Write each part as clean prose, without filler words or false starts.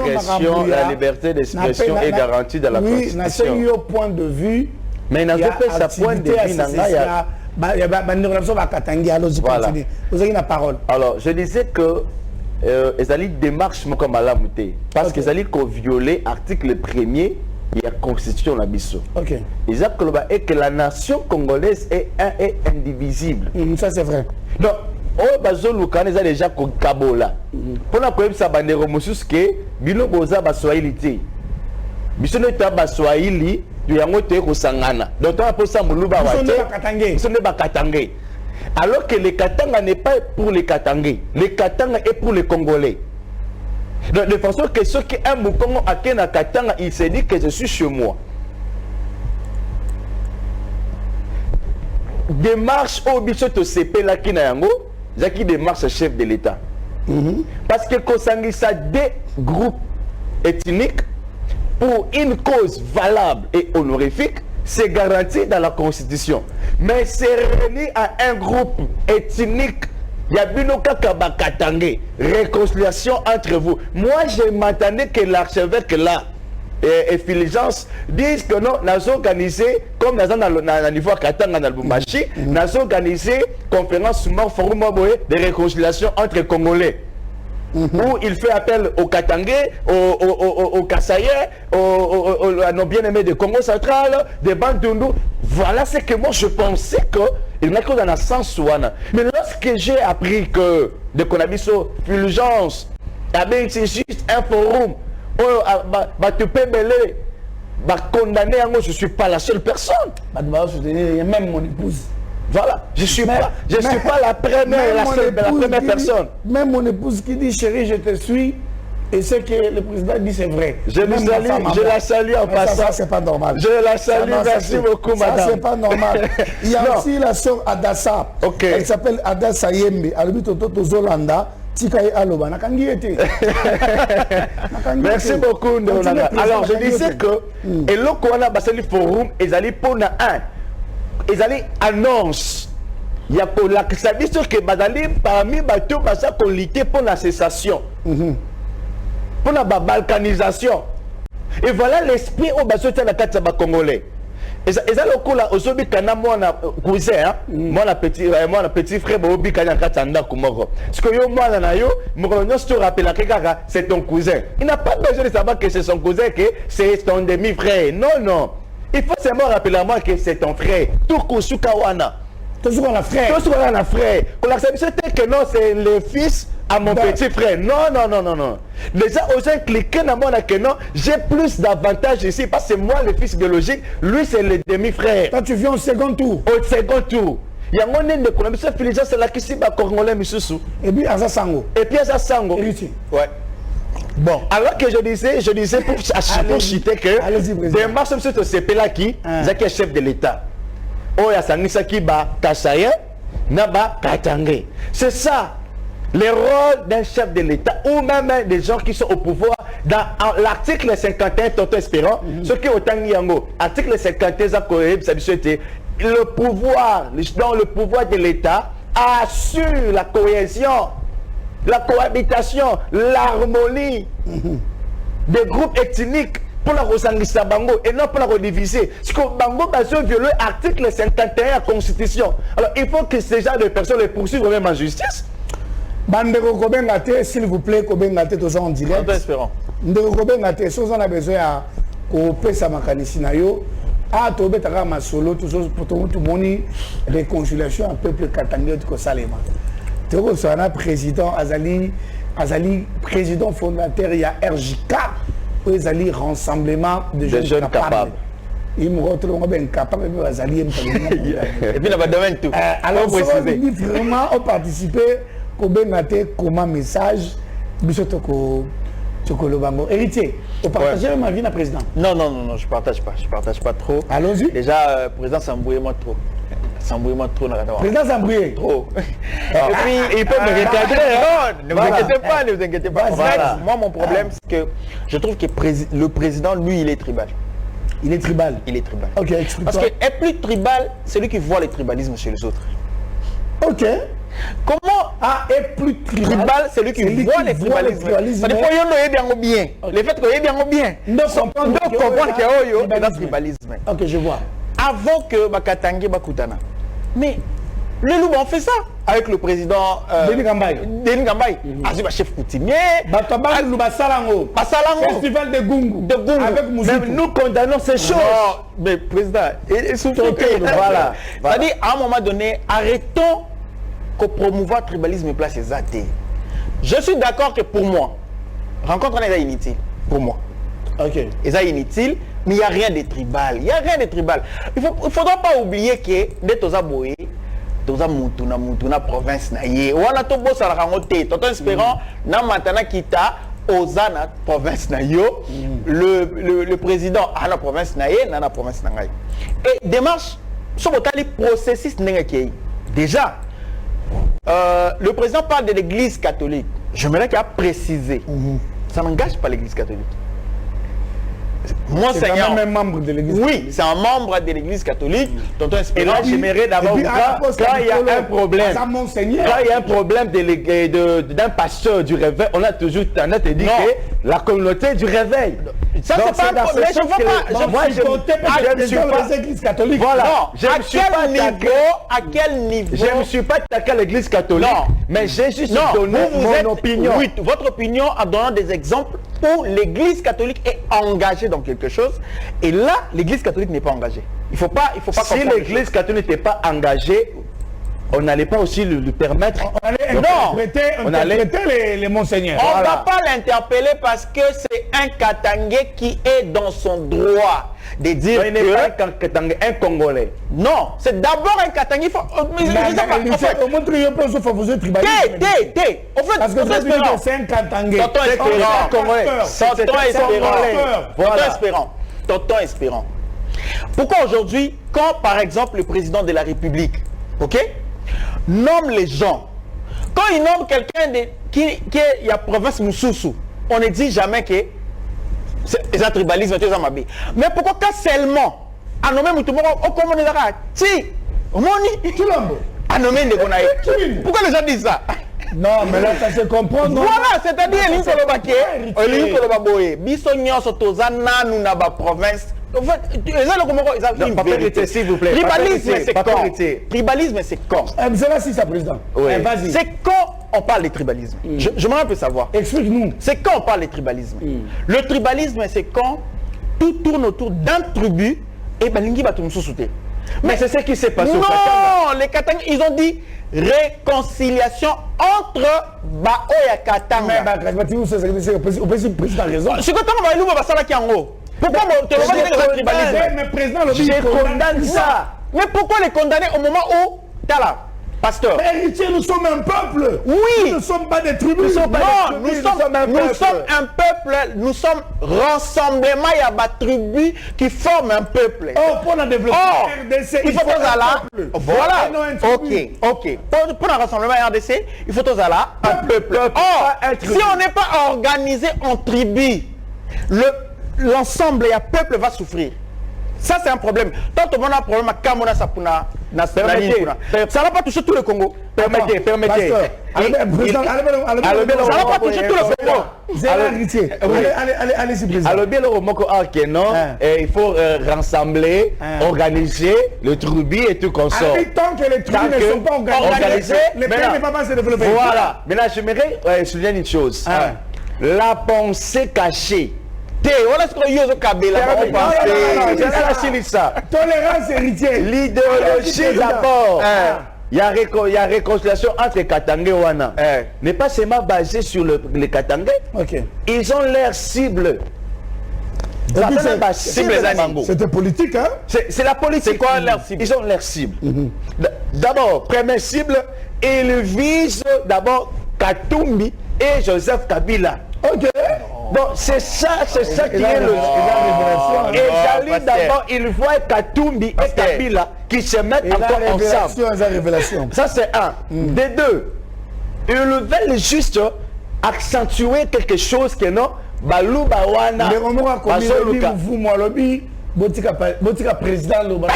d'expression, la liberté d'expression est garantie dans la Constitution. Oui, au point de vue. Mais il n'a pas fait sa point de vue. Voilà. Alors, je disais que ils allaient démarche comme à la montée. Parce qu'ils allaient violer l'article 1er de la Constitution. Ok. Ils ont que la nation congolaise est indivisible. Ça, c'est vrai. Donc, oh bazoluka neza déjà ko kabola pona ko yebisa bandero mosusu ke bino boza baswahili te biso no ta baswahili yango te ko sangana donc on peut ça muluba wa te biso ne bakatangé alors que le katanga n'est pas pour les katangais, le katanga est pour les congolais. Donc de façon que ceux qui aiment le Congo à Kena katanga, il se dit que je suis chez moi. Démarche au biso to CP la kina yango Jackie démarche chef de l'État. Parce que Kosangisa des groupes ethniques pour une cause valable et honorifique, c'est garanti dans la Constitution. Mais c'est réuni à un groupe ethnique. Il y a Binoka Kabakatangé, réconciliation entre vous. Moi, je m'attendais que l'archevêque là, et Fulgence disent que non, nous avons organisé, comme nous avons dans niveau Katanga dans le Bumbashi, nous avons organisé conférence forum de réconciliation entre Congolais. Où il fait appel aux Katangais, aux Kassaïens, à nos bien-aimés de Congo central, des Bandundu. Voilà ce que moi je pensais qu'il n'y a que dans le sens. Mais lorsque j'ai appris que de Konabiso, Fulgence, c'est juste un forum, tu peux mêler, condamner, je ne suis pas la seule personne. Même mon épouse. Voilà, je ne suis pas la première, la première personne. Même mon épouse qui dit chérie, je te suis, et ce que le président dit, c'est vrai. Je la salue en passant. Ça, c'est pas normal. Je la salue, merci beaucoup, madame. Ça, c'est pas normal. Il y a aussi la sœur Adassa. Okay. Elle s'appelle Adassa Yembe. Elle habite au Zolanda. Merci beaucoup, Ndonanga. Alors, je disais que, et là, quand on a passé le forum, ils allaient pour un. Ils allaient annonce. Il y a pour la service que Badali parmi bateaux basa qu'on luttait pour la cessation. Pour la balkanisation. Et voilà l'esprit au bateau de la carte congolais. Et ça le coup là aujourd'hui quand moi cousin moi petit frère bobi quand katanda kumoko. Parce que yo moi na yo mo se rappelle que c'est ton cousin. Il n'a pas besoin de savoir que c'est son cousin, que c'est ton demi-frère. Non. Il faut seulement rappeler à moi que c'est ton frère. Tout Kusukawana. Toujours un frère. Toujours un frère. Qu'on accepte que non, c'est le fils à mon petit frère. Non. Déjà, osez cliquer dans mon que non, j'ai plus d'avantages ici parce que moi, le fils biologique, lui, c'est le demi-frère. Quand tu viens au second tour. Au second tour. Il y a un monde de Colombie, c'est là qui s'est congolais, Missoussou. Et puis, à Sango. Ouais. Bon, alors que je disais pour citer que des marches comme ce CP là qui est chef de l'État. Oh, il y a Sanissa qui bat Kassaïen, Naba Katangé. C'est ça, le rôle d'un chef de l'État ou même des gens qui sont au pouvoir. Dans l'article 51, Tonton Espérant, ce qui est au Tangiango, article 51, le pouvoir de l'État assure la cohésion, la cohabitation, l'harmonie des groupes ethniques pour la resangisa bango et non pour la rediviser. Parce que bango a violé l'article 51 de la Constitution. Alors il faut que ces gens de personnes les poursuivent même en justice. Bandeko Kobengate, s'il vous plaît, Kobengate, tous en direct. Ndeko Kobengate, si on a besoin à couper sa makanisi na yo, à tobe taka masolo, tout le monde réconciliation un peuple katangé de Salema. Toko Sana président Azali président fondateur il y a RJK où Azali rassemblement de jeunes capables. Il me retrouve bien capable de Azali et puis on va donner tout. Alors vraiment ont participé comment message Bissotoko Chokolobango héritier. Vous partagez ma vie na président? Non, je partage pas trop. Allons-y. Déjà président s'embrouille-moi trop. Trop président s'embrouille trop. Et puis il peut me recadrer. Ne vous inquiétez pas. Voilà. Moi mon problème c'est que je trouve que le président lui il est tribal. Il est tribal. Ok, explique-toi. Parce que est plus tribal, c'est lui qui voit les tribalismes chez les autres. Ok. Comment est plus tribal, c'est lui qui voit les tribalismes. C'est-à-dire que bien. Le fait que bien bien. Donc comprendre qu'il y a un tribalisme. Ok, je vois. Avant que Bakatangi Bakutana. Mais le loup, on fait ça avec le président Denis Gambaye. Denis Gambaye. Azuba chef coutumier. Festival de Gungu. Avec musique. Nous condamnons ces choses. Mais président, voilà. C'est-à-dire, à un moment donné, arrêtons de promouvoir le tribalisme et place les athées. Je suis d'accord que pour moi, rencontre est inutile. Pour moi. Ok. C'est inutile, mais il n'y a rien de tribal. Il n'y a rien de tribal. Il ne faudra pas oublier que dès que tu toza mutu na province na ye wana to bosa la rangote toto espérant na matana kita oza na province na yo le président a la province na ye na province na ngai et démarche so botali processus ndenge déjà le président parle de l'église catholique. J'aimerais qu'il a précisé ça n'engage pas l'église catholique. C'est quand même un membre de l'église. Oui, c'est un membre de l'église catholique. Tonton Espérant, j'aimerais d'abord quand il y a un problème, quand il y a un problème d'un pasteur du réveil, on a toujours tendance à dire que la communauté du réveil. Ça c'est pas un problème. Je ne suis pas l'église catholique. Voilà. À quel niveau? Je ne me suis pas attaqué à l'église catholique, mais j'ai juste donné mon opinion. Oui, votre opinion en donnant des exemples où l'église catholique est engagée dans quelque chose et là l'église catholique n'est pas engagée. Il faut pas si l'église catholique n'était pas engagée, on n'allait pas aussi lui permettre. On allait interpréter les monseigneurs. On ne va pas l'interpeller parce que c'est un Katangais qui est dans son droit de dire un Congolais. Non, c'est d'abord un Katangais. C'est un Katangais. Tonton Espérant. Pourquoi aujourd'hui, quand par exemple le président de la République, nomme les gens, quand il nomme quelqu'un qui est à province Moussoussou, on ne dit jamais que c'est un tribalisme, mais pourquoi quand seulement à nommer Moutoumoro, comme on est là, si, pourquoi les gens disent ça? Non, mais là, ça se comprend. Voilà, c'est-à-dire, province. En fait, s'il vous plaît. Tribalisme, c'est quand? C'est là, si ça, président. C'est quand on parle de tribalisme. J'aimerais un peu savoir. Explique-nous. C'est quand on parle de tribalisme. Le tribalisme, c'est quand tout tourne autour d'un tribu et Balingi va tout sauter. Mais c'est ce qui s'est passé au Katanga. Non, les Katanga, ils ont dit réconciliation entre Bao et Katanga. Mais au président a raison. Ce que tu as dit, pourquoi je condamne ça. Mais pourquoi les condamner au moment où t'as là, pasteur? Héritier, nous sommes un peuple. Oui. Nous ne sommes pas des tribus. Nous sommes un peuple. Nous sommes rassemblement. Il y a des tribus qui forment un peuple. Pour la développer RDC, il faut tous là. Voilà. Ok. Pour un rassemblement RDC, il faut tous là un peuple. Si on n'est pas organisé en tribus, l'ensemble et un peuple va souffrir. Ça c'est un problème. Tant on a un problème à Kamona Sapuna, ça ne va pas toucher tout le Congo. Permettez. Ça ne va pas toucher tout le Congo. Allez-y, président. Alors bien le non, il faut rassembler, organiser le tribu et tout qu'on sort. Tant que les tribus ne sont pas organisées, les pays ne vont pas se développer. Voilà. Maintenant, j'aimerais souligner une chose. La pensée cachée. Tolérance héritière. L'idéologie d'abord. Il y a réconciliation entre Katanga et Wana. N'est pas seulement basé sur les Katangais. Ils ont l'air cible. C'était politique, hein? C'est la politique. C'est quoi leur cible? Ils ont l'air cible. D'abord, première cible, ils visent d'abord Katumbi et Joseph Kabila. Donc c'est ça qui est le... Et Jali d'abord, il voit Katumbi et Kabila qui se mettent encore ensemble. Ça c'est un. Des deux, ils veulent juste accentuer quelque chose que non, Balou Bawana, botika président loba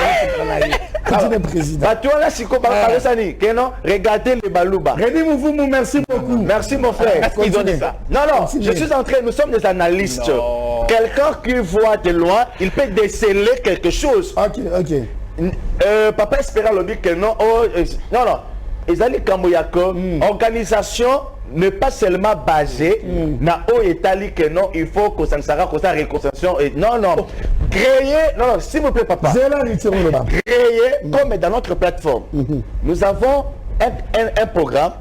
na président. Bah toi là si ko ba sani kenon regardez les baluba. Redi Moufoumou, merci beaucoup. Merci mon frère. Est-ce qu'ils ont dit ça? Non non, je suis en train, nous sommes des analystes. Quelqu'un qui voit de loin, il peut déceler quelque chose. OK. Papa espéra le dire que non non. Ezali Kamoyako, organisation n'est pas seulement basée na o etali que non, il faut que ça ne sera que ça réconciliation et non créer non s'il vous plaît papa créer comme dans notre plateforme nous avons un programme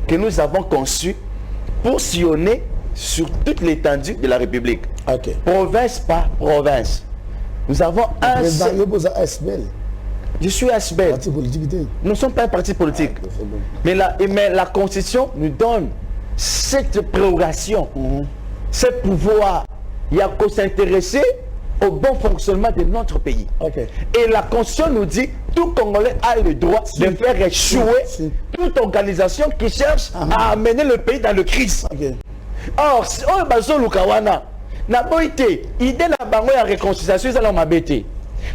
que nous avons conçu pour sillonner sur toute l'étendue de la République, province par province. Nous avons un je suis ASBEL. Nous ne sommes pas un parti politique. Mais la Constitution nous donne cette prérogation, ce pouvoir. Il y a qu'à s'intéresser au bon fonctionnement de notre pays. Et la Constitution nous dit tout Congolais a le droit de faire échouer toute organisation qui cherche à amener le pays dans le crise. Or, si on est Lukawana, n'a pas été idée la banque de réconciliation, ça l'a m'abêté.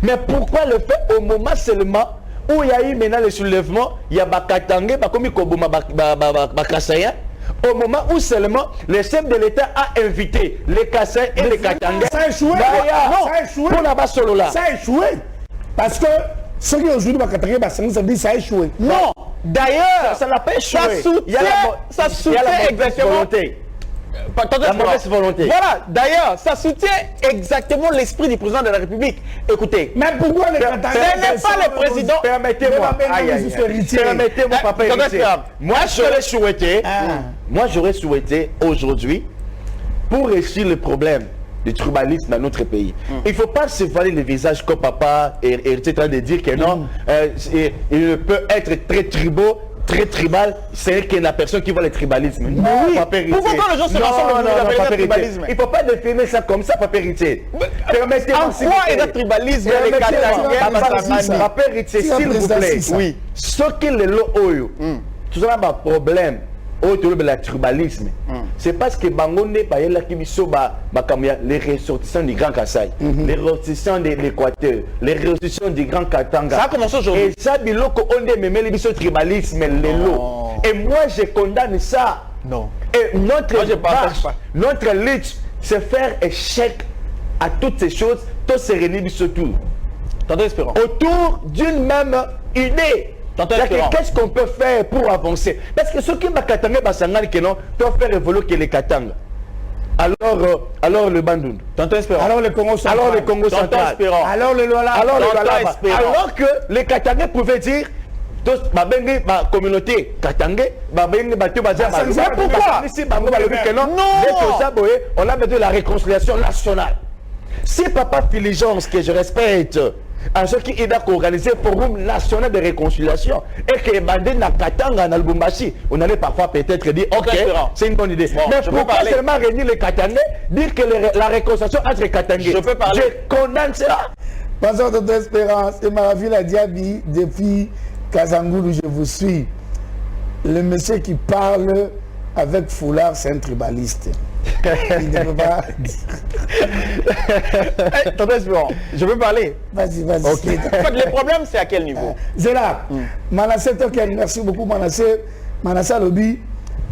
Mais pourquoi le fait au moment seulement où il y a eu maintenant le soulèvement, il y a Bakatangé, Bakomi Kobuma, Bakassaïen, au moment où seulement le chef de l'État a invité les Kassaïens et les Katangé. Ça a échoué. Ça a échoué. Pour la solo là. Ça a échoué. Parce que ceux qui ont joué Bakatangé, ça veut dire ça a échoué. Non. D'ailleurs, ça n'a pas échoué. Ça soutient exactement. La mauvaise volonté. Voilà, d'ailleurs, ça soutient exactement l'esprit du président de la République. Écoutez, mais pourquoi les Katangais? Ce n'est pas le président. Permettez-moi. Permettez-moi, papa. Moi, j'aurais souhaité aujourd'hui, pour réussir le problème du tribalisme dans notre pays, il ne faut pas se voiler le visage comme papa est en train de dire que non, il peut être très tribal, très tribal, c'est qu'il y a la personne qui voit le tribalisme. Non, oui. Pourquoi quand les gens se rassemblent dans le tribalisme? Il ne faut pas définir ça comme ça, papa héritier. Permettez-moi. En quoi est le tribalisme? Papa héritier, s'il vous plaît. Oui. Ce qui est le oyo, tout ça va problème. Le tribalisme, c'est parce que Bangonde, les ressortissants du Grand Kassai, les ressortissants de l'Équateur, les ressortissants du Grand Katanga. Ça a commencé aujourd'hui. Et ça, on est même le tribalisme, et moi je condamne ça. Non. Et notre lutte, c'est faire échec à toutes ces choses, tout se réunir autour d'une même idée. Qu'est-ce qu'on peut faire pour avancer? Parce que ceux qui m'ont katangé, doivent faire évoluer que les Katanga. Alors le Bandung. Alors le Congo central. Alors le Congo central. Alors le Lola. Alors que les Katangais pouvaient dire ma communauté Katangais, mais pourquoi? Non. On a besoin de la réconciliation nationale. Si Papa Filigence, que je respecte, à ceux qui aident à organiser un forum national de réconciliation et que Bandé n'a Katanga dans le Bumbashi, on allait parfois peut-être dire ok, c'est une bonne idée. Bon, mais pourquoi seulement réunir les Katangais, dire que la réconciliation entre Katangais? Je peux parler. Je condamne cela. Passons de Espérance et Maravilla Diaby depuis Kazangoulou, je vous suis. Le monsieur qui parle avec foulard, c'est un tribaliste. Il ne peut pas dire. Je peux parler. Vas-y. Okay. Le problème, c'est à quel niveau? Zéla, Manassé Token, merci beaucoup Manassé. Manassé Lobby,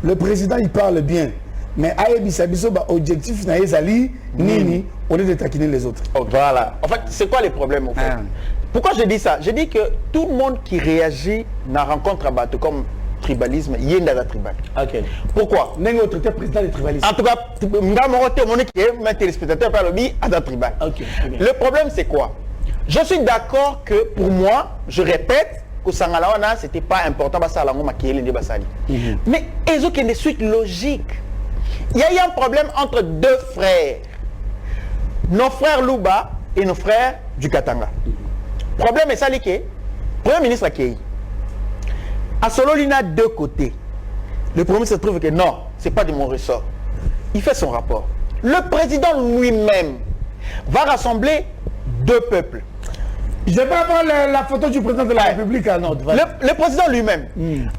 le président il parle bien. Mais Ayebi Sabiso, objectif Naïzali, Nini, au lieu de taquiner les autres. Oh, voilà. En fait, c'est quoi les problèmes au fait? Pourquoi je dis ça? Je dis que tout le monde qui réagit dans la rencontre à bateau comme tribalisme, il y a une tribal. Pourquoi? Président du tribalisme. En tout cas, mon téléspectateur par le bi à la tribal. Le problème, c'est quoi? Je suis d'accord que pour moi, je répète que Sangalawana, c'était pas important. Mais ils ont une suite logique. Il y a eu un problème entre deux frères. Nos frères Luba et nos frères du Katanga. Le problème est ça, le Premier ministre Akei. À Sololina, deux côtés. Le premier se trouve que non, ce n'est pas de mon ressort. Il fait son rapport. Le président lui-même va rassembler deux peuples. Je vais avoir la photo du président de la République à Nord. Le président lui-même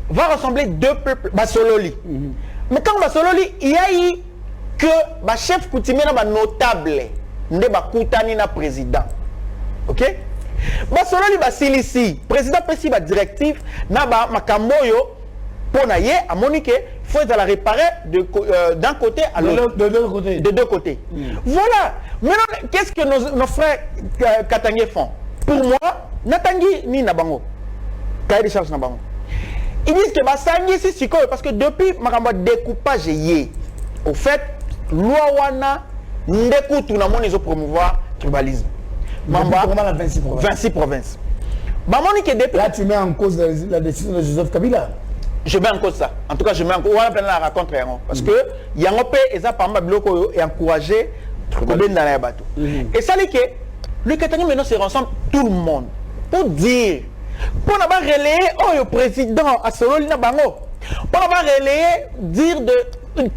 va rassembler deux peuples. Basololi. Mais quand Basololi, il y a eu que le chef coutumier notable, ne Koutani na président. ok? Basololi basilisi, président pesi ba directive na ba makamboyo pour naie à Monique, faut la réparer d'un côté à l'autre. De deux côtés. De deux côtés. Voilà. Maintenant, qu'est-ce que nos frères Katangé font? Pour moi, Natangi ni Nabango. Cahier de charge Nabango. Ils disent que Basangi c'est Siko parce que depuis ma découpage yé, au fait, loi wana ndeku tout na ils ont promouvoir tribalisme. Mamba 26 provinces. Monique depuis là tu mets en cause la décision de Joseph Kabila. Je mets en cause ça. En tout cas, je mets en cause. On va la raconter parce que Yangope et ça par bloco et encourager dans la bateau. Et ça dit que le Katanga maintenant se rassemble tout le monde pour dire pour n'avoir relayé le président à Sololina Bango pour avoir relayé dire de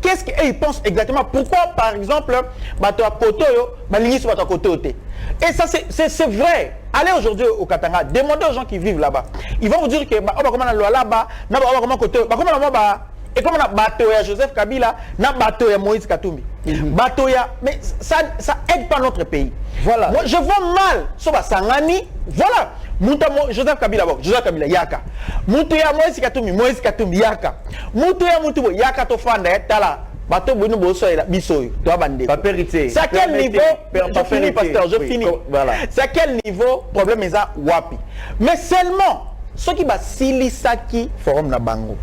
qu'est-ce qu'il pense exactement, pourquoi par exemple bateau à Koto baligny sur bateau à Koto. Et ça c'est vrai. Allez aujourd'hui au Katanga, demandez aux gens qui vivent là-bas. Ils vont vous dire que comment la loi là-bas, comment Koto, comment et comme on a bateau à Joseph Kabila, na bateau à Moïse Katumbi. Bateau mais ça aide pas notre pays. Voilà. Moi, je vois mal sur Sangani, voilà. Joseph Kabila yaka. Moutoya Moïse Katumbi yaka. Moutoya yaka to fanda tala. Bateau bunu boso et bisoy. Toi bandé. C'est à quel niveau? Je finis pasteur, je finis. Voilà. C'est à quel niveau problème est ça wapi. Mais seulement ceux qui va silisaki forum na bango.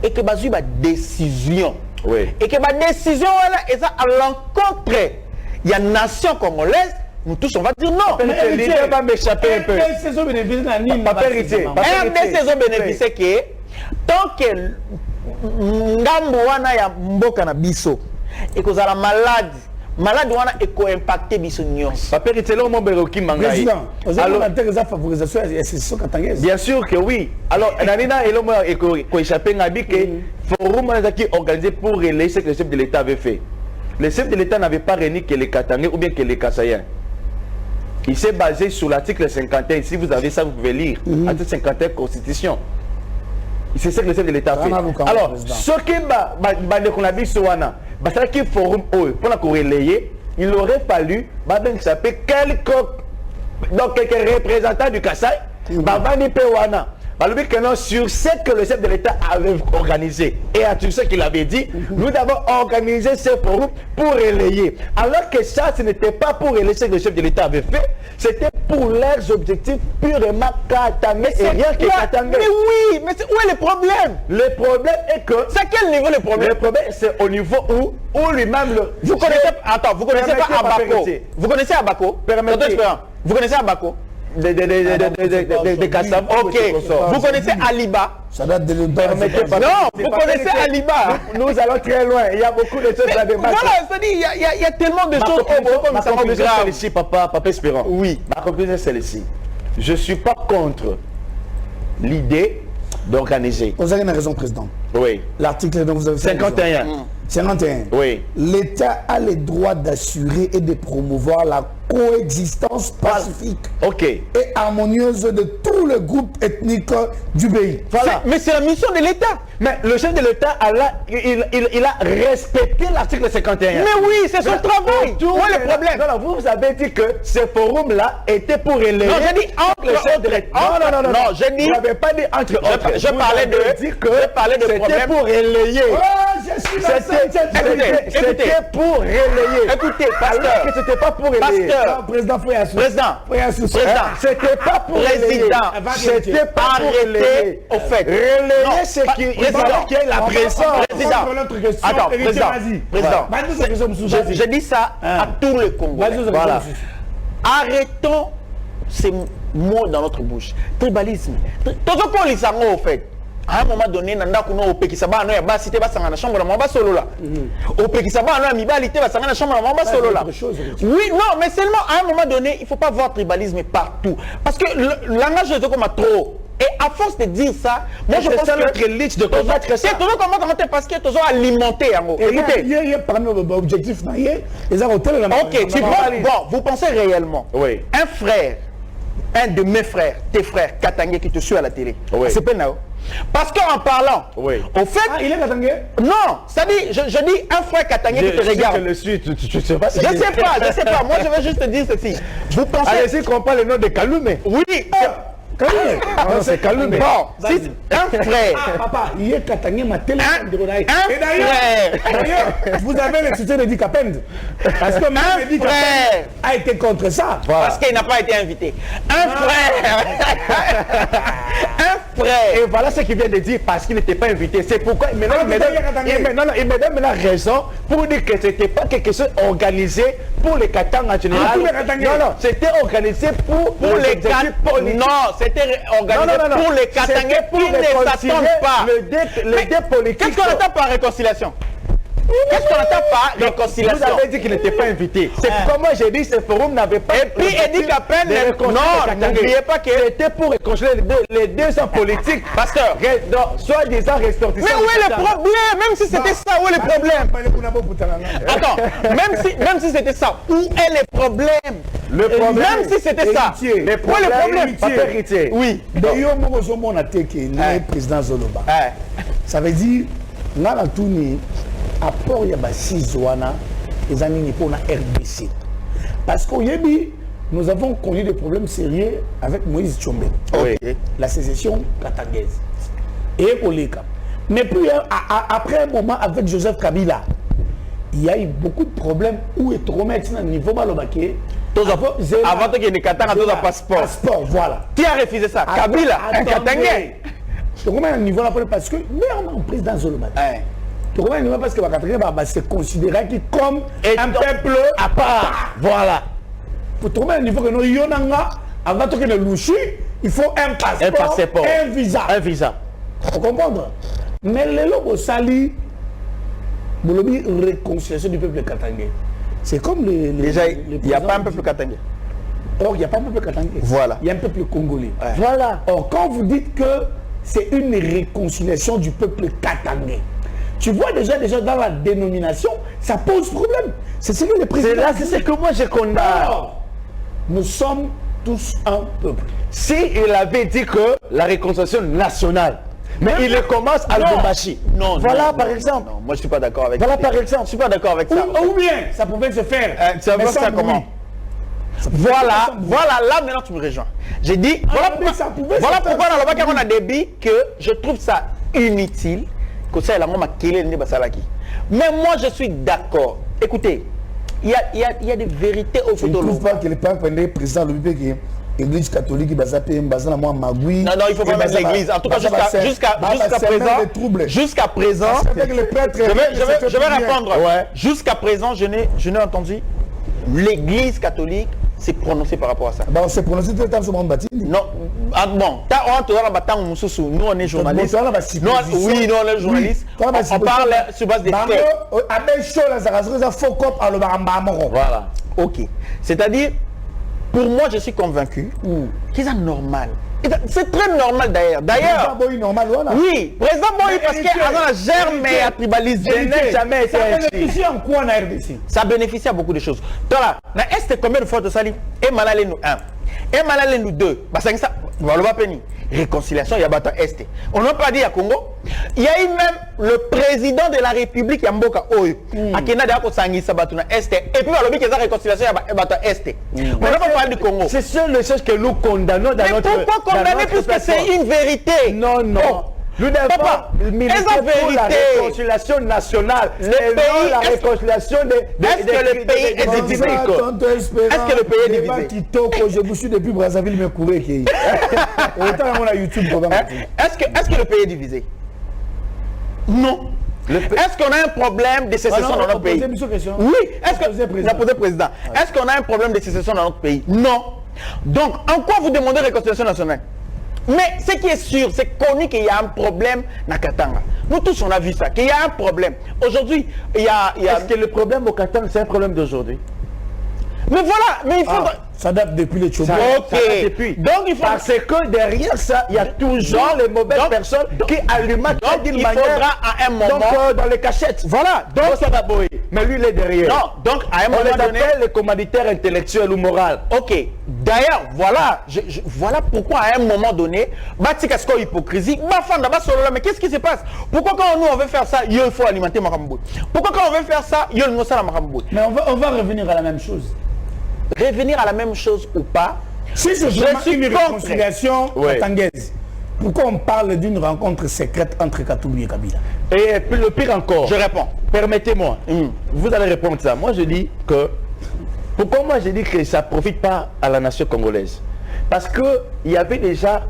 Et que bazu ba décision. Oui. Et que ba décision là est ça à l'encontre. Il y a nation congolaise. Nous tous on va dire non. L'idée va m'échapper un peu. RDC ont bénéficié que tant que ngambo wana ya mboka na biso et que la malade wana et ko impacter biso nyonso. Papa Ritelo mo beroki mangai. Alors la favorisation c'est Katangese. Bien sûr que oui. Alors nanina elomo et ko échapper ngabi que forum qui organisé pour relayer ce que le chef de l'État avait fait. Le chef de l'État n'avait pas réuni que les Katangais ou bien que les Kassaïens. Il s'est basé sur l'article 51. Si vous avez ça, vous pouvez lire. Article 51 Constitution. C'est ce que le chef de l'État fait. Alors, ce qui est forum pour la relayer, il aurait fallu quelques représentants du Kassai, sur ce que le chef de l'État avait organisé et à tout ce qu'il avait dit, nous avons organisé ce forum pour relayer. Alors que ça, ce n'était pas pour relayer ce que le chef de l'État avait fait, c'était pour leurs objectifs purement katangais et rien que katangais. Mais oui, mais où est le problème? Le problème est que... C'est à quel niveau le problème? Le problème, c'est au niveau où lui-même le... Vous connaissez... Attends, vous connaissez pas Abako? Vous connaissez Abako? Vous connaissez Abako? Des Kassam. Ok. Vous connaissez Aliba? Ça date de permettez pas. Non, vous connaissez Aliba. Nous allons très loin. Il y a beaucoup de choses à débattre. Voilà, c'est-à-dire, il y a tellement de choses comme ça. Ma conclusion, c'est ici, Papa Espérant. Oui. Ma conclusion, c'est ici. Je ne suis pas contre l'idée d'organiser. Vous avez une raison, Président. Oui. L'article dont vous avez fait 51. 51. Oui. L'État a le droit d'assurer et de promouvoir la coexistence pacifique et harmonieuse de tous les groupes ethniques du pays. Voilà. Mais c'est la mission de l'État. Mais le chef de l'État, il a respecté l'article 51. Mais oui, c'est son travail. Où est le problème? Non, vous avez dit que ce forum-là était pour relayer. Non, j'ai dit entre le chef de l'État. Non, j'ai dit... Vous n'avez pas dit entre autres. Je parlais de problème. C'était pour relayer. C'était pour relayer. Écoutez, pasteur. Que c'était pas pour relayer. Président, c'était pas pour relayer. C'était pas pour relayer. Au fait. Relayer, c'est qu'il y ait la présence. Attends, président. Je dis ça à tout le Congo. Voilà. Arrêtons ces mots dans notre bouche. Tribalisme. Tout ce qu'on lit ça, au fait. À un moment donné, nanda kuno opekisaba no ya basi te basanga na chambre na mamba solo là. Opekisaba no ya mibali te basanga na chambre na mamba solo là. Oui, non, mais seulement à un moment donné, il faut pas voir tribalisme partout parce que le langage de comme trop. Et à force de dire ça, moi je pense que notre liche de combattre ça. C'est toujours comment parce que toujours alimenter en écoutez, il y a parmi nos objectifs naïe, les hôtels là. OK, tu vois, bon, vous pensez réellement. Oui. Un frère, un de mes frères, tes frères Katangé qui te suit à la télé. Oui. C'est pas nao. Parce qu'en parlant, oui. au fait... Ah, il est Katangé? Non, c'est-à-dire, je dis un frère Katangé qui te regarde. Je le suis, tu sais pas. Je sais pas. Moi, je veux juste te dire ceci. Vous pensez... Allez-y, qu'on parle le nom de Kaloumé. Oui, Kalume. Non, c'est Kaloumé. bon, si un frère... Ah, papa, il est Katangé, ma télé. Un Et d'ailleurs, vous avez le soutien de Dikapend. Parce que même Dikapend a été contre ça. Voilà. Parce qu'il n'a pas été invité. Un frère. Un frère. Et voilà ce qu'il vient de dire, parce qu'il n'était pas invité. C'est pourquoi maintenant, il me donne maintenant raison pour dire que ce n'était pas quelque chose organisé pour les Katanga en général. Non, c'était organisé pour les Katanga politiques. Non, c'était organisé pour les Katanga qui ne s'attendent pas. Le dé politique. Qu'est-ce qu'on attend par réconciliation? Qu'est-ce qu'on attend par réconciliation? Vous avez dit qu'il n'était pas invité. C'est pourquoi moi j'ai dit que ce forum n'avait pas... Et puis il dit qu'à peine... Non, n'oubliez pas que... C'était pour réconcilier les deux hommes politiques. Pasteur. Soit-disant ressortissants. Mais où est le problème? Même si c'était ça, où est le problème? Attends, même si c'était ça, où est le problème? Le problème... Même si c'était ça, où est le problème? Héritier. Oui. D'ailleurs, moi, je suis attaqué, le président Zoloba. Ça veut dire, là, la tournée, apport il y a 6 wana les amis pour la RDC parce qu'au début nous avons connu des problèmes sérieux avec Moïse Tchombe, la sécession katangaise et Oleka. Mais puis après un moment avec Joseph Kabila, il y a eu beaucoup de problèmes où est trop maintenant niveau balobaké avant que les Katanga tous un passeport. Voilà. Qui a refusé ça? Kabila, un Katangais. Comment un niveau là parce que même en président Zoloba. Pourquoi il parce que c'est considéré comme un peuple à part. Voilà. Pour trouver un niveau que nous yonanga, avant que le louchi, il faut un passeport, un visa. Un visa. Vous comprenez? Mais les lobos sali, vous le réconciliation du peuple katangais. C'est comme les déjà, il n'y a pas un peuple katangais. Or, il n'y a pas un peuple katangais. Voilà. Il y a un peuple congolais. Voilà. Or, quand vous dites que c'est une réconciliation du peuple katangais, tu vois déjà dans la dénomination, ça pose problème. C'est ce que les présidents... C'est ce que moi je condamne. Nous sommes tous un peuple. Si il avait dit que la réconciliation nationale, mais il le commence à le Bombashi. Non, voilà par exemple. Non, moi je ne suis pas d'accord avec ça. Voilà par exemple. Je suis pas d'accord avec ça. Ou bien, ça pouvait se faire. Ça va faire comment? Voilà, là maintenant tu me rejoins. J'ai dit, voilà pourquoi dans le bac on a débit que je trouve ça inutile. Mais moi je suis d'accord. Écoutez, il y a des vérités au photo. Je ne trouve pas que le président de l'église catholique qui va Magui. Non, il faut pas mettre l'église. En tout cas, jusqu'à présent, je vais répondre. Jusqu'à présent, je n'ai entendu l'église catholique s'est prononcé par rapport à ça. On s'est prononcé tout le temps sur mon bâtiment. Non, bon, nous on est journalistes. Oui, nous on est journalistes. On parle sur base des faits. Voilà. Ok. C'est-à-dire, pour moi, je suis convaincu que c'est normal. C'est très normal d'ailleurs. D'ailleurs, oui, président Boy, parce qu'il a un germe à tribalisme. Je n'ai jamais été ça bénéficie en quoi en RDC? Ça bénéficie à beaucoup de choses. Donc là, est-ce combien de fois de sali? Et Malale nous 1. Et Malale nous 2. Bah, c'est ça. Voilà, péni. Réconciliation, il y a bata Est. On n'a pas dit à Congo. Il y a eu même le président de la République, Yamboka Oyo. À Kenya, il y a Sabatuna Est. Et puis, il y a la réconciliation, il y a bata Est. On n'a pas parlé du Congo. C'est seule les choses que nous condamnons dans notre... Mais pourquoi condamner puisque c'est une vérité? Non, non. Nous devons militer pour la réconciliation nationale. Le pays, la réconciliation des... Est-ce que le pays est divisé? Est-ce que le pays est divisé? Je vous suis depuis Brazzaville, mais courez. Est-ce que le pays est divisé? Non. Est-ce qu'on a un problème de sécession dans notre pays? Oui. Est-ce qu'on a un problème de sécession dans notre pays? Non. Donc, en quoi vous demandez réconciliation nationale? Mais ce qui est sûr, c'est connu qu'il y a un problème dans Katanga. Nous tous, on a vu ça, qu'il y a un problème. Aujourd'hui, il y a... Est-ce que le problème au Katanga, c'est un problème d'aujourd'hui? Mais voilà, mais il faut... Ça date depuis les Tchouba. Ok. Donc il faut... Parce que derrière ça, il y a toujours les mauvaises personnes qui allument d'une manière. Il faudra à un moment... Donc dans les cachettes. Voilà. Donc ça va boyer. Mais lui, il est derrière. Non, donc à un moment donné... On les appelle les commanditaires intellectuels ou moraux. Ok. D'ailleurs, voilà. Voilà pourquoi à un moment donné, Batikasko hypocrisie, mais qu'est-ce qui se passe? Pourquoi quand nous on veut faire ça, il faut alimenter Makambo? Pourquoi quand on veut faire ça, il faut ça Makambo? Mais on va revenir à la même chose. Revenir à la même chose ou pas? Si c'est vraiment une réconciliation katangaise, pourquoi on parle d'une rencontre secrète entre Katumbi et Kabila? Et puis le pire encore, je réponds. Permettez-moi, vous allez répondre ça. Moi je dis que, pourquoi moi je dis que ça ne profite pas à la nation congolaise? Parce qu'il y avait déjà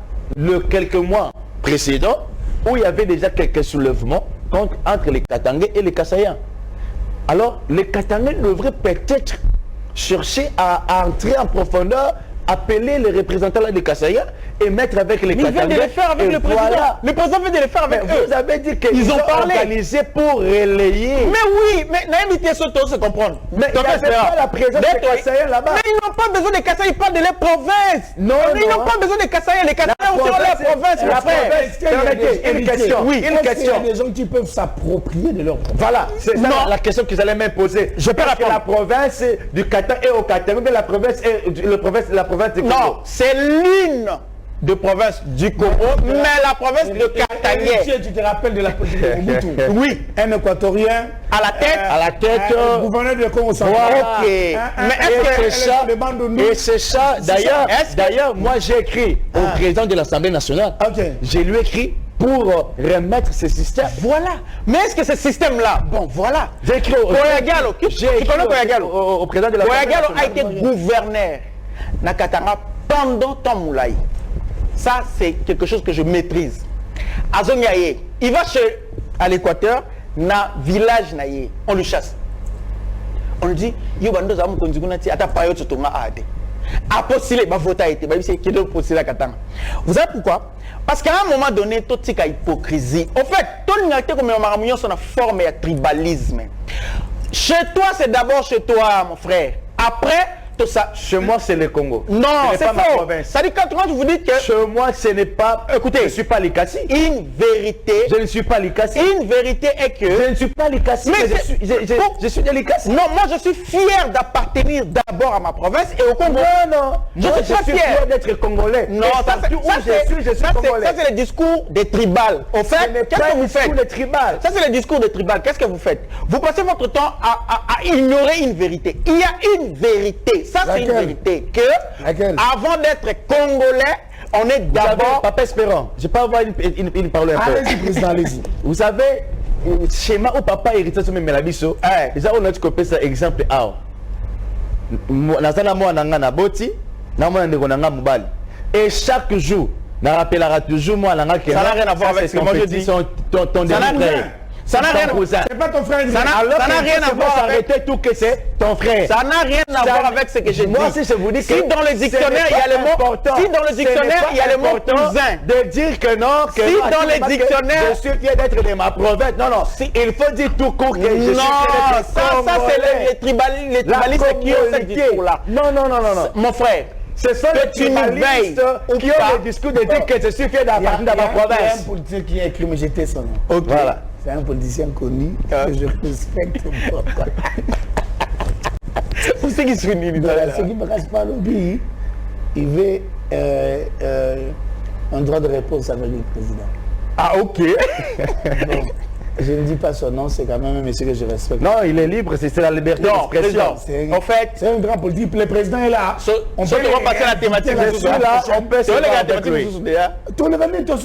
quelques mois précédents où il y avait déjà quelques soulèvements entre les Katangais et les Kassaïens. Alors les Katangais devraient peut-être chercher à entrer en profondeur, appeler les représentants des Kassaïens et mettre avec les Katangais. Ils viennent de le faire avec le président. Voilà. Le président vient de le faire avec eux. Vous avez dit qu'ils ont organisé pour relayer. Mais oui, mais n'invitez ce tour se comprendre. Mais il n'y avait pas la présence des Kassaïens là-bas. Mais ils n'ont pas besoin des Kassaïens, ils parlent de leur province. Non, ils n'ont pas besoin des Kassaïens. Les Kassaïens ont sur leur province, mon frère. Une question. Oui, une question. Il y a des gens qui peuvent s'approprier de leur province. Voilà, c'est ça la question qu'ils allaient même poser. Je peux répondre. La province du Qatar et au Qatar, mais la province du Congo. Non, c'est l'une de province du Congo, mais la province de Katangais. Tu te rappelles de la politique de Mobutu? Oui. Un Équatorien à la tête, gouverneur de Congo central. Ok. Mais c'est ça, d'ailleurs, moi j'ai écrit au président de l'Assemblée nationale. J'ai lui écrit pour remettre ce système. Voilà. Mais est-ce que ce système-là, bon, voilà. J'ai écrit Koyagalo, au président de l'Assemblée nationale. Koyagalo a été gouverneur Nakatanga pendant Tamoulaï. Ça, c'est quelque chose que je maîtrise. Azonyaye, il va à l'Équateur, na village naye, on le chasse. On lui dit, yo bando zamu kondigunati ata payo tsotonga ade. A postulé, ba vota été, ba c'est qui doit postuler à Katanga. Vous savez pourquoi? Parce qu'à un moment donné, tout c'est hypocrisie. En fait, tout le monde comme maramounion sont en forme de tribalisme. Chez toi, c'est d'abord chez toi, mon frère. Après, tout ça. Chez moi, c'est le Congo. Non, c'est faux. Ça dit quand vous dites que... Chez moi, ce n'est pas... Écoutez, je ne suis pas Likassi. Une vérité... Je ne suis pas Likassi. Une vérité est que... Je ne suis pas Likassi, mais je suis de Likassi. Non, moi, je suis fier d'appartenir d'abord à ma province et au Congo. Non. Je suis fier d'être Congolais. Non, ça c'est le discours des tribales. Au fait, qu'est-ce que vous faites? Ça, c'est le discours des tribales. Qu'est-ce que vous faites? Vous passez votre temps à ignorer une vérité. Il y a une vérité. Ça, c'est une vérité que, avant d'être Congolais, on est d'abord... Papa Espérant, je peux avoir une parole un peu. Allez-y, président, allez-y. Vous savez, schéma où papa hérité sur mes melabiso, déjà on a copié ça exemple. Et chaque jour, on rappellera toujours moi, ça n'a rien à voir avec ce que moi je dis. Ton frère. Ça n'a rien à voir. C'est pas ton frère. Ça n'a rien à voir avec tout que c'est ton frère. Ça n'a rien à voir avec ce que je dis. Moi aussi je vous dis que si dans le dictionnaire il y a le mot, si dans le dictionnaire il y a le mot cousin, de dire que non, que si dans le dictionnaire je suis fier d'être de ma province. Non, il faut dire tout court que je suis fier d'être ça c'est les tribalistes qui ont ce discours-là. Non. Mon frère. Ce sont les tribalistes qui ont le discours de dire que je suis fier d'appartenir à ma province. Il y a un politicien qui a écrit, mais j'étais son nom. Voilà. C'est un politicien connu que je respecte beaucoup. Vous savez qui sont nés ce qui me casse pas l'objet, il veut un droit de réponse avec le président. Ah, ok. Bon, je ne dis pas son nom, c'est quand même un monsieur que je respecte. Non, il est libre, c'est la liberté d'expression. En fait, c'est un grand politique. Le président est là. On peut passer la thématique. Là, on peut se faire avec lui. Tout le monde est ton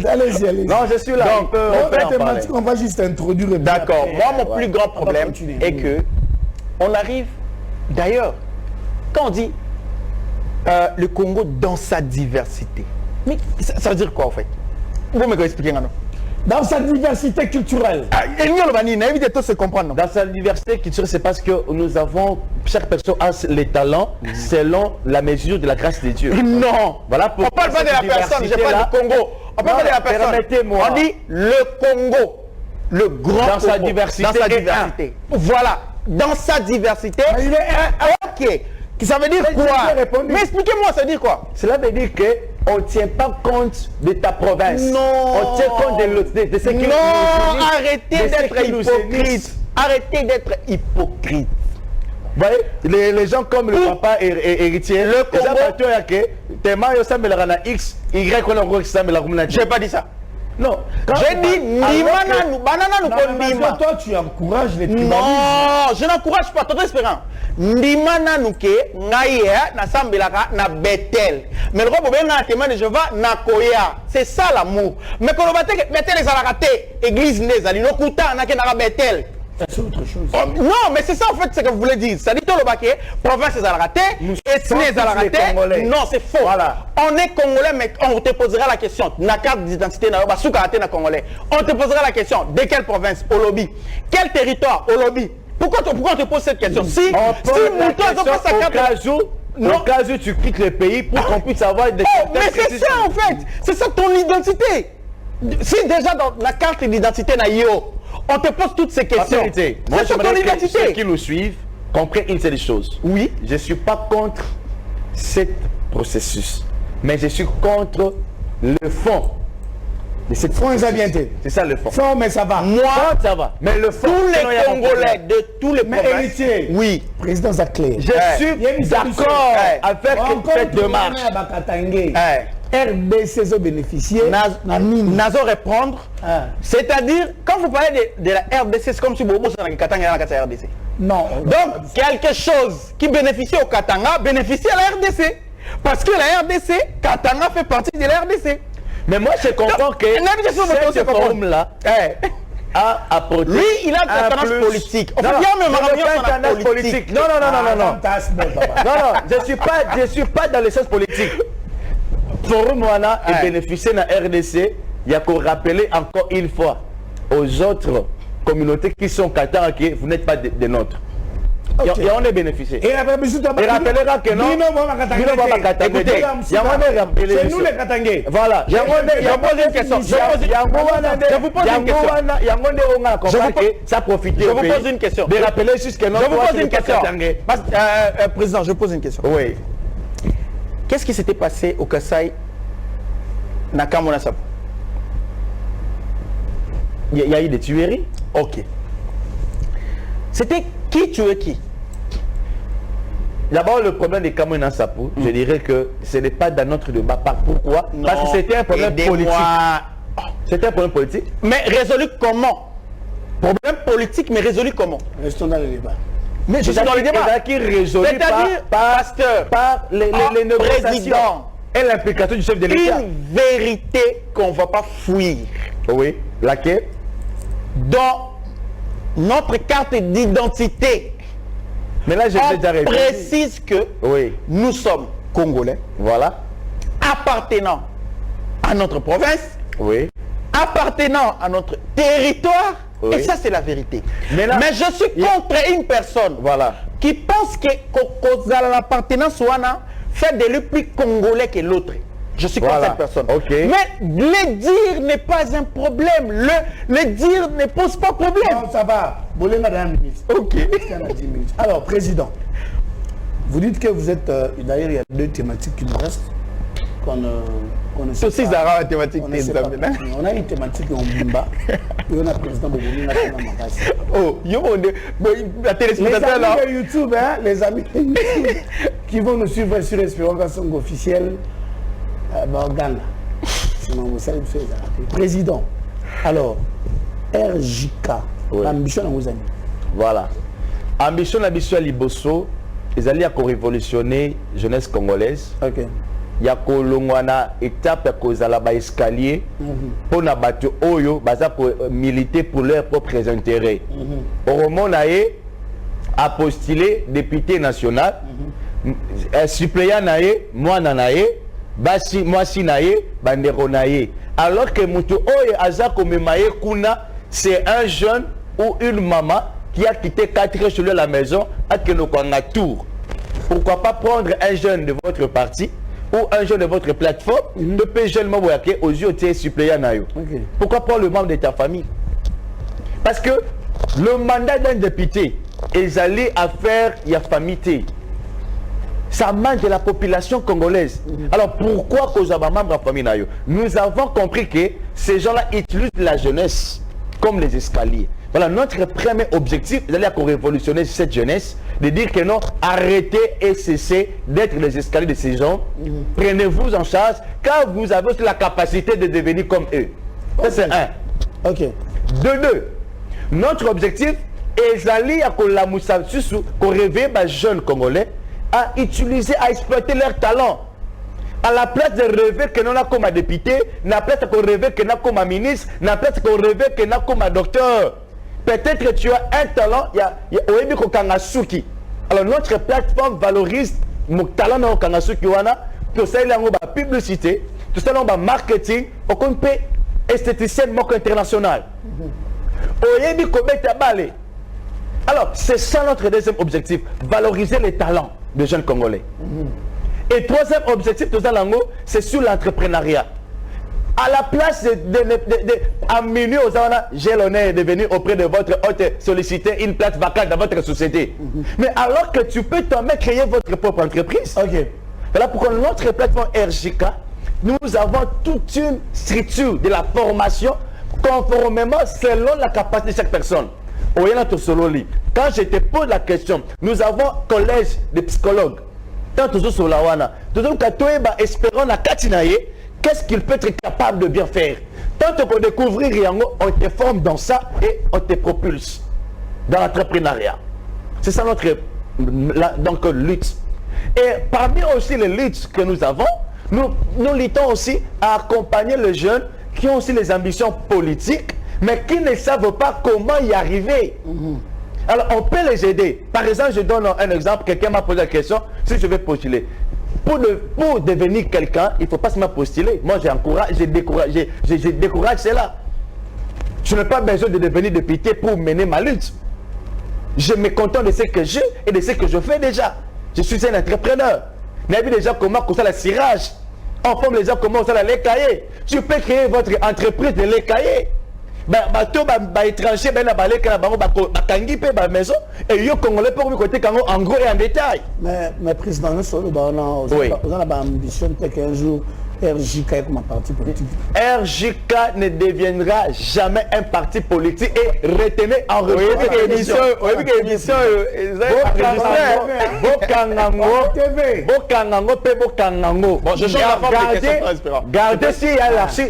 allez-y. Non, je suis là. Donc, on va juste introduire. D'accord. Moi, mon plus grand problème est que on arrive. D'ailleurs, quand on dit le Congo dans sa diversité, mais ça veut dire quoi en fait? Vous me expliquez maintenant. Dans sa diversité culturelle. Dans sa diversité culturelle, c'est parce que nous avons, chaque personne a les talents selon la mesure de la grâce de Dieu. Non. Voilà on parle pas de la personne, je parle du Congo. On parle pas de la personne. On dit le Congo. Le grand dans Congo. Sa diversité. Dans sa diversité. Voilà. dans sa diversité. Mais il est... Ok. Ça veut dire quoi? Mais expliquez-moi, ça veut dire quoi? Cela veut dire qu'on ne tient pas compte de ta province. Non. On tient compte de ce qui non, nous arrêtez d'être hypocrite. Arrêtez d'être hypocrite. Vous voyez, les gens comme le papa héritier, le Congo... Je n'ai pas dit ça. Non. J'ai dit, toi, tu encourages les tribalismes. Non, je n'encourage pas. Tonton Espérant. Ndimana nuke, ngaïe, na sambelaka, na Bethel. Mais le roi na témoin de Jéhovah, na Koya. C'est ça l'amour. Mais quand on va dire Bethel les alakate, église nezali, no kuta, na kenara Bethel. C'est autre chose. Oh, non, mais c'est ça en fait ce que vous voulez dire. Ça dit tout le baquet, province des alakate, ethnie des alakate. Non, c'est faux. Voilà. On est congolais, mais on te posera la question. Na carte d'identité, na na congolais. On te posera la question. De quelle province? Au lobby. Quel territoire? Au lobby. Pourquoi on te pose cette question? Si au cas où tu quittes le pays pour qu'on puisse avoir des... mais c'est ça en fait. C'est ça ton identité. Si déjà dans la carte d'identité na yo, on te pose toutes ces questions. Moi, je ton identité. Ceux qui nous suivent comprennent une seule chose. Oui. Je ne suis pas contre ce processus, mais je suis contre le fond. C'est fond, ça vient. C'est ça le fond. Fond, mais ça va. Moi, ça va. Mais le fond, tous les Congolais de tous les provinces. Oui. Président Zaclé. Je suis d'accord avec cette démarche. RDC ont bénéficié. Nazo répondre. C'est-à-dire, quand vous parlez de la RDC, c'est comme si vous avez Katanga dans la RDC. Non. Donc, quelque chose qui bénéficie au Katanga bénéficie à la RDC. Parce que la RDC, Katanga fait partie de la RDC. Mais moi, je comprends que ce forum-là a produit... Lui, il a une tendance politique. Non, je suis pas dans les sens politiques. Forum Wana est bénéficié de la RDC. Il y a qu'à rappeler encore une fois aux autres communautés qui sont Katanga que vous n'êtes pas des nôtres. Okay. Et on est bénéficié. Et rappellera que non. Écoutez, c'est nous les Katangais. Voilà. Je vous pose une question. Je vous pose une question. Ça profite. Je vous pose une question. De rappeler juste que non. Je vous pose une question. Président, je pose une question. Oui. Qu'est-ce qui s'était passé au Kasaï Nakamona Sapo? Il y a eu des tueries. Ok. C'était qui tuait qui? D'abord, le problème des Kamona Sapo, je dirais que ce n'est pas dans notre débat. Pourquoi? Non, parce que c'était un problème politique. C'était un problème politique. Mais résolu comment? Problème politique, mais résolu comment? Restons dans le débat. Mais je suis dans le débat. C'est-à-dire par les négociations et l'implication du chef de l'État. Une vérité qu'on ne va pas fuir. Oui. Laquelle? Dans notre carte d'identité. Mais là, je précise que nous sommes Congolais. Voilà. Appartenant à notre province. Oui. Appartenant à notre territoire. Oui. Et ça, c'est la vérité. Mais je suis contre une personne qui pense que l'appartenance fait de lui plus congolais que l'autre. Je suis contre cette personne. Okay. Mais le dire n'est pas un problème. Le dire ne pose pas problème. Non, ça va. Madame ministre. Ok. Alors, Président, vous dites que vous êtes... D'ailleurs, il y a deux thématiques qui nous restent. Qu'on ne sait pas. On a une thématique en Bimba. Et on a le président Bobomi la téléspectateur là. Les amis de YouTube, les amis de YouTube qui vont nous suivre sur Espérance officiel. Président, alors, RJK, l'ambition à vos amis. Voilà. Ambition à Liboso, ils allaient révolutionner la jeunesse congolaise. Ok. Il y a une étape à la escalier pour militer pour leurs propres intérêts. Au moment a postulé député national, suppléant moi nanaye. Basi mwasi naye bandero naye alors que mutu oye aza komemaye kuna c'est un jeune ou une maman qui a quitté 4 heures chez lui à la maison à Kenokwanga Tour. Pourquoi pas prendre un jeune de votre parti ou un jeune de votre plateforme de payer jeune aux yeux de suppléants nayo. Pourquoi pas le membre de ta famille? Parce que le mandat d'un député ils allaient à faire famité. Ça manque de la population congolaise. Alors pourquoi cause membre de la famille nayo? Nous avons compris que ces gens-là utilisent la jeunesse comme les escaliers. Voilà, notre premier objectif, c'est d'aller révolutionner cette jeunesse, de dire que non, arrêtez et cessez d'être les escaliers de ces gens. Prenez-vous en charge car vous avez aussi la capacité de devenir comme eux. Ça, c'est un. Ok. De deux, notre objectif est d'aller à la moussa qu'on réveille les jeunes Congolais à utiliser, à exploiter leurs talents. À la place de rêver que nous avons comme un député, à la place de rêver que nous avons comme un ministre, à la place de rêver que nous avons comme un docteur. Peut-être que tu as un talent, il y a Kangasuki. Alors notre plateforme valorise mon talent dans Kangasuki, tout ça il y a une publicité, tout ça il y a un marketing, on peut esthéticienne international. Alors c'est ça notre deuxième objectif, valoriser les talents des jeunes Congolais. Et troisième objectif, c'est sur l'entrepreneuriat. À la place d'amener aux gens, j'ai l'honneur de venir auprès de votre hôte solliciter une place vacante dans votre société. Mais alors que tu peux toi-même créer votre propre entreprise. Ok. Voilà pourquoi notre plateforme RJK, nous avons toute une structure de la formation conformément selon la capacité de chaque personne. Quand je te pose la question, nous avons un collège de psychologues. Tant toujours sur la wana, toujours espérons la Katinaye, qu'est-ce qu'il peut être capable de bien faire. Tant qu'on découvre Riango, on te forme dans ça et on te propulse dans l'entrepreneuriat. C'est ça notre donc, lutte. Et parmi aussi les luttes que nous avons, nous luttons aussi à accompagner les jeunes qui ont aussi les ambitions politiques, mais qui ne savent pas comment y arriver. Alors, on peut les aider. Par exemple, je donne un exemple. Quelqu'un m'a posé la question, si je vais postuler. Pour devenir quelqu'un, il ne faut pas seulement postuler. Moi, je décourage cela. Je n'ai pas besoin de devenir député pour mener ma lutte. Je me contente de ce que j'ai et de ce que je fais déjà. Je suis un entrepreneur. Mais il y a des gens comment ça le cirage. On forme les gens comment ça les cahiers. Tu peux créer votre entreprise de les cahiers. Étranger et yo congolais pour côté en gros et en détail. Mais président, nous sommes dans ambition qu'un jour RJK comme un parti politique. RJK ne deviendra jamais un parti politique et retenez en émission. Bon, je change la forme de question. Gardez si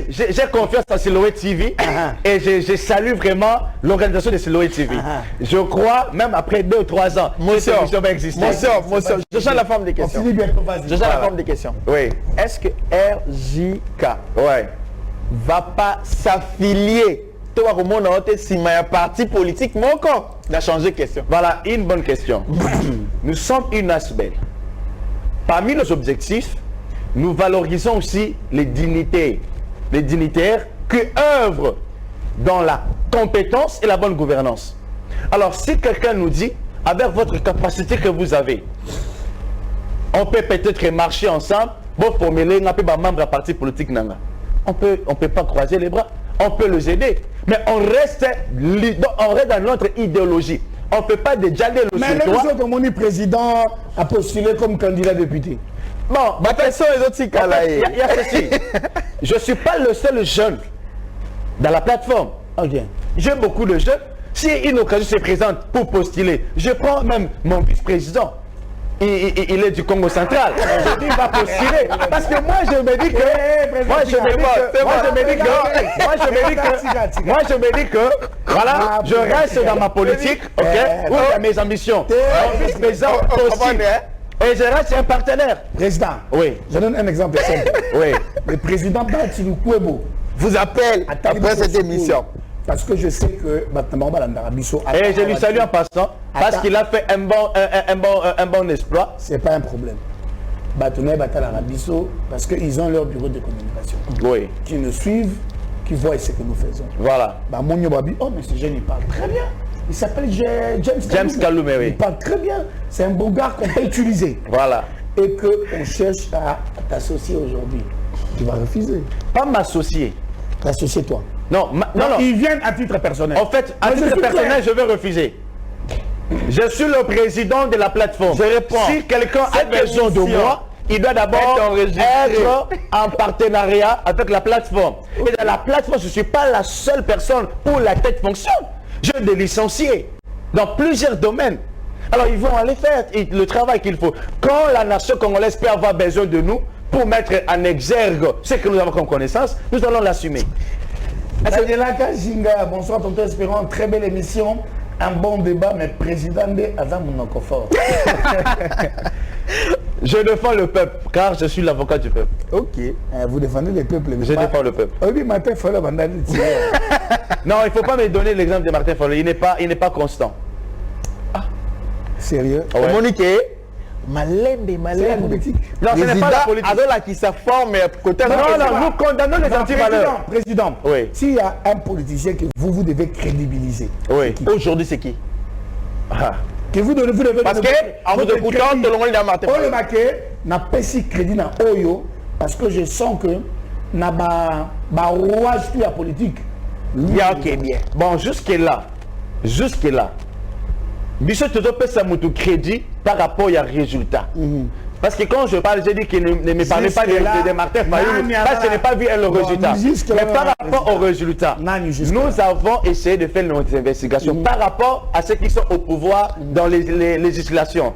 j'ai confiance en Siloé TV et je salue vraiment l'organisation de Siloé TV. Je crois, même après 2 ou 3 ans, cette émission va exister. Je change la forme des questions. Je change la forme des questions. Oui. Est-ce que RJK va pas s'affilier un parti politique n'a changé de question. Voilà une bonne question. Nous sommes une ASBEL. Parmi nos objectifs, nous valorisons aussi les dignitaires qui œuvrent dans la compétence et la bonne gouvernance. Alors si quelqu'un nous dit, avec votre capacité que vous avez, on peut peut-être marcher ensemble, bon formuler un peu membre du parti politique nanga. On peut pas croiser les bras, on peut les aider, mais on reste dans notre idéologie. On ne peut pas déjà dire le mais le président a postulé comme candidat député. Bon, il y a ceci. Je ne suis pas le seul jeune dans la plateforme. Okay. J'ai beaucoup de jeunes. Si une occasion se présente pour postuler, je prends même mon vice-président. Il est du Congo central. Je dis, il va postuler. Parce que moi, je me dis que... Moi, je me dis que... Voilà, je reste dans ma politique, ok, où il y a mes ambitions. Mon vice-président postule. Et je reste un partenaire. Président, oui. Je donne un exemple simple. Oui. Le président Batilou Kouebo vous appelle après cette émission. Parce que je sais que et je lui salue en passant parce qu'il a fait un bon exploit. C'est pas un problème. Parce qu'ils ont leur bureau de communication. Oui. Qui nous suivent, qui voient ce que nous faisons. Voilà. Oh mais ce jeune il parle très bien. Il s'appelle James Kaloumé, oui. Il parle très bien. C'est un beau gars qu'on peut utiliser. Voilà. Et qu'on cherche à t'associer aujourd'hui. Tu vas refuser. Pas m'associer. T'associer toi. Non, non. Ils viennent à titre personnel. En fait, à titre personnel, je vais refuser. Je suis le président de la plateforme. Je réponds. Si quelqu'un a besoin de moi, il doit d'abord être en partenariat avec la plateforme. Et dans la plateforme, je ne suis pas la seule personne où la tête fonctionne. J'ai des licenciés dans plusieurs domaines. Alors, ils vont aller faire le travail qu'il faut. Quand la nation congolaise peut avoir besoin de nous pour mettre en exergue ce que nous avons comme connaissance, nous allons l'assumer. Daniela Kajinga, bonsoir, tonton Espérant, très belle émission, un bon débat, mais président de Azam Mounokofort. Je défends le peuple, car je suis l'avocat du peuple. Ok, vous défendez le peuple. Je défends le peuple. Oui, Martin Fayulu, non, il ne faut pas me donner l'exemple de Martin Fayulu, il n'est pas constant. Ah, sérieux? Ouais. Monique, Malembe. Non, ce n'est pas la politique. Alors qui sa forme côté. Non, nous condamnons les anti-valeurs. Président, oui. S'il y a un politicien que vous devez crédibiliser, oui. Aujourd'hui, c'est qui? Que vous devez parce que, en vous écoutant, tout le monde est Martin Fayulu. n'a pas si crédit dans Oyo, parce que je sens que n'a pas rouage tout la politique. Bien, ok, bien. Bon, jusque-là, Bichot te donne ça mon crédit par rapport au résultat. Parce que quand je parle, j'ai dit qu'il ne me parlait pas de Martin Fayulu, parce que je n'ai pas vu le résultat. Mais par rapport au résultat, nous avons essayé de faire nos investigations par rapport à ceux qui sont au pouvoir dans les législations.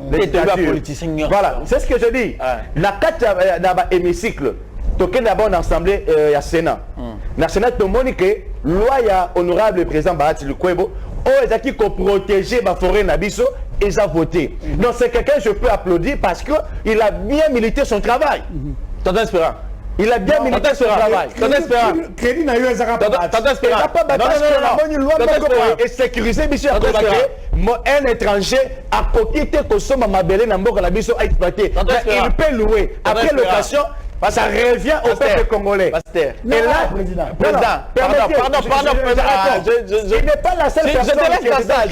Voilà, c'est ce que je dis. Dans l'hémicycle, toqué d'abord en assemblée à Sénat. Dans le Sénat, tout le monde dit que loi honorable président Bahati Lukwebo, qui ont protégé la forêt Nabiso, ils ont voté. Donc c'est quelqu'un que je peux applaudir parce qu'il a bien milité son travail. Tonton Espérant. Il a bien milité son travail. Tonton Espérant. Crédit n'a eu un Tonton Espérant. Et sécuriser Bichot un étranger à côté de Kosoma Mabele Namboka Nabiso a exploité. Il peut louer. Après location, ça revient au peuple congolais. Pasteur. Et là, pardon, il n'est pas la seule personne qui a ça.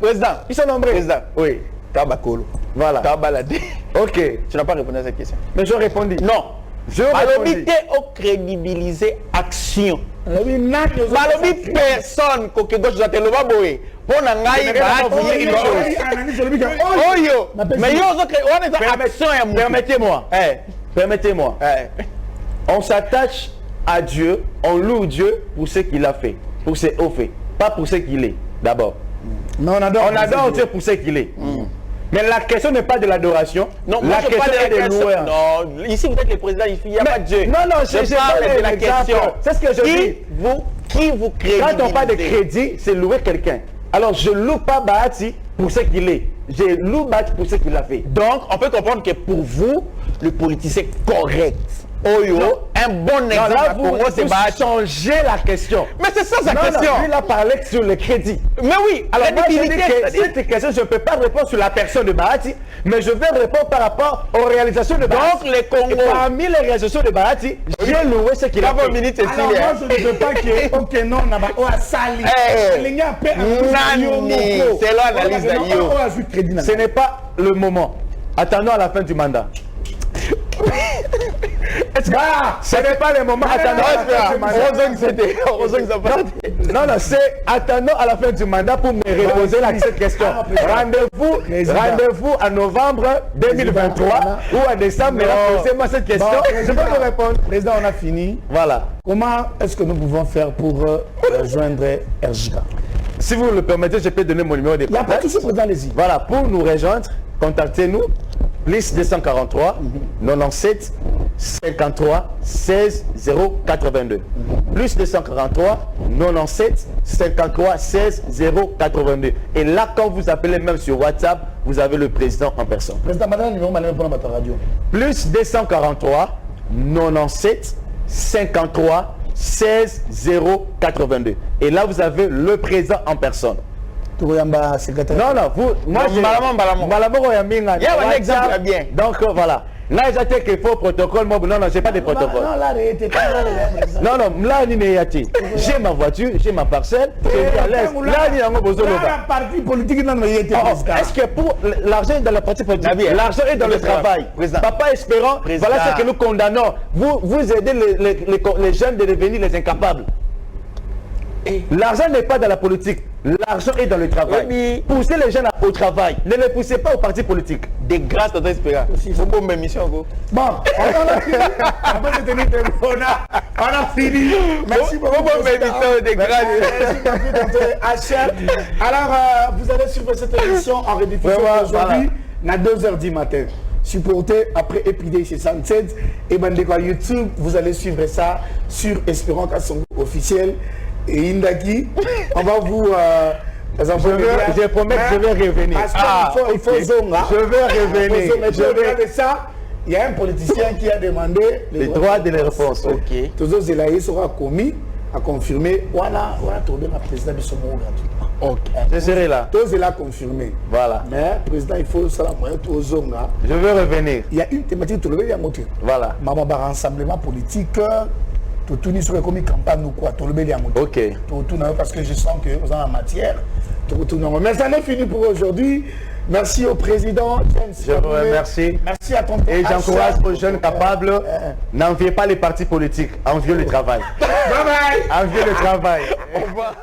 Président, ils sont nombreux. Président, oui. Tabakolo. Voilà. Tabalade. Ok. Tu n'as pas répondu à cette question. Mais je répondis. Non. Je répondis. Au crédibiliser action. Malobi personne que gauche de Teloba Boé. Pour n'engager Permettez-moi. On s'attache à Dieu, on loue Dieu pour ce qu'il a fait, pour ses hauts faits, pas pour ce qu'il est, d'abord. On adore Dieu pour ce qu'il est. Mais la question n'est pas de l'adoration. Non, la question est de louer. Non, ici vous êtes le président, il n'y a pas de Dieu. Non, je parle de la question. C'est ce que je dis. Qui vous crédibilise? Quand on parle de crédit, c'est louer quelqu'un. Alors je ne loue pas Bahati pour ce qu'il est. Je loue Bahati pour ce qu'il a fait. Donc on peut comprendre que pour vous, le politicien correct, Oyo, un bon exemple là, pour moi, c'est Bahati. Changer la question. Mais c'est ça sa question. Il a parlé sur le crédit. Mais oui, alors moi, je dis que cette question, je ne peux pas répondre sur la personne de Bahati, mais je vais répondre par rapport aux réalisations de Bahati. Donc les Congos. Et parmi les réalisations de Bahati, j'ai loué ce qu'il a fait. Alors moi, je ne veux pas que ok non, on a sali. C'est l'analyse. Ce n'est pas le moment. Attendons à la fin du mandat. Ce n'est pas le moment. Non, c'est attendons à la fin du mandat pour me reposer cette question. Rendez-vous en novembre 2023 ou en décembre. Posez-moi cette question. Je peux vous répondre. Président, on a fini. Voilà. Comment est-ce que nous pouvons faire pour rejoindre RJK? Si vous le permettez, je peux donner mon numéro de contact. Il n'y a pas de souci, président, allez-y. Voilà, pour nous rejoindre, contactez-nous. Plus 243 97 53 16 082. Plus 243 97 53 16 082. Et là, quand vous appelez même sur WhatsApp, vous avez le président en personne. Président, madame, numéro pour notre radio. Plus 243 97 53 16 082. Et là, vous avez le président en personne. Secrétaire. Non, vous, moi, exemple bien. Donc, voilà. Là, j'ai qu'il faut protocole. Moi, non, j'ai pas de protocole. Non, là, j'ai ma voiture, j'ai ma parcelle, j'ai à l'aise. Là, il y a un parti politique. Est-ce que pour l'argent est dans la partie politique, l'argent est dans le travail? Papa Espérant, voilà ce que nous condamnons. Vous aidez les jeunes de devenir les incapables. L'argent n'est pas dans la politique. L'argent est dans le travail. Oui. Poussez les jeunes au travail. Ne les poussez pas aux partis politiques. De grâce, Tonton Espérant. Il faut une émission. Bon, on a fini. On a fini. Merci beaucoup. De grâce. Merci. Alors, vous allez suivre cette émission en rediffusion aujourd'hui à 2h du matin. Supporté après Épidé chez 67 et Bandeko YouTube, vous allez suivre ça sur Espérant Kassongo officiel et Indaki. On va vous je promets que je vais revenir. Il faut Zonga. Je vais revenir. Ça, il y a un politicien qui a demandé les droits de la réponse. Ok. Tous les élaïs sera commis à confirmer. Voilà, tourner la président de ce monde gratuit. Ok. Je serai là. Tous les là confirmé. Voilà. Mais président, il faut ça la moyen tout Zonga. Je vais revenir. Il y a une thématique tout le monde a montré. Voilà. Maman bar rassemblement politique. Tout tourne sur comme campagne ou quoi. Tout le monde a montré. Ok. Tout tourne parce que je sens que vous en matière. Tout tourne. Mais ça n'est fini pour aujourd'hui. Merci au président. Je vous remercie. Merci à ton et j'encourage aux jeunes capables. N'enviez pas les partis politiques. Enviez le travail. Bye bye. Enviez le travail. Au revoir.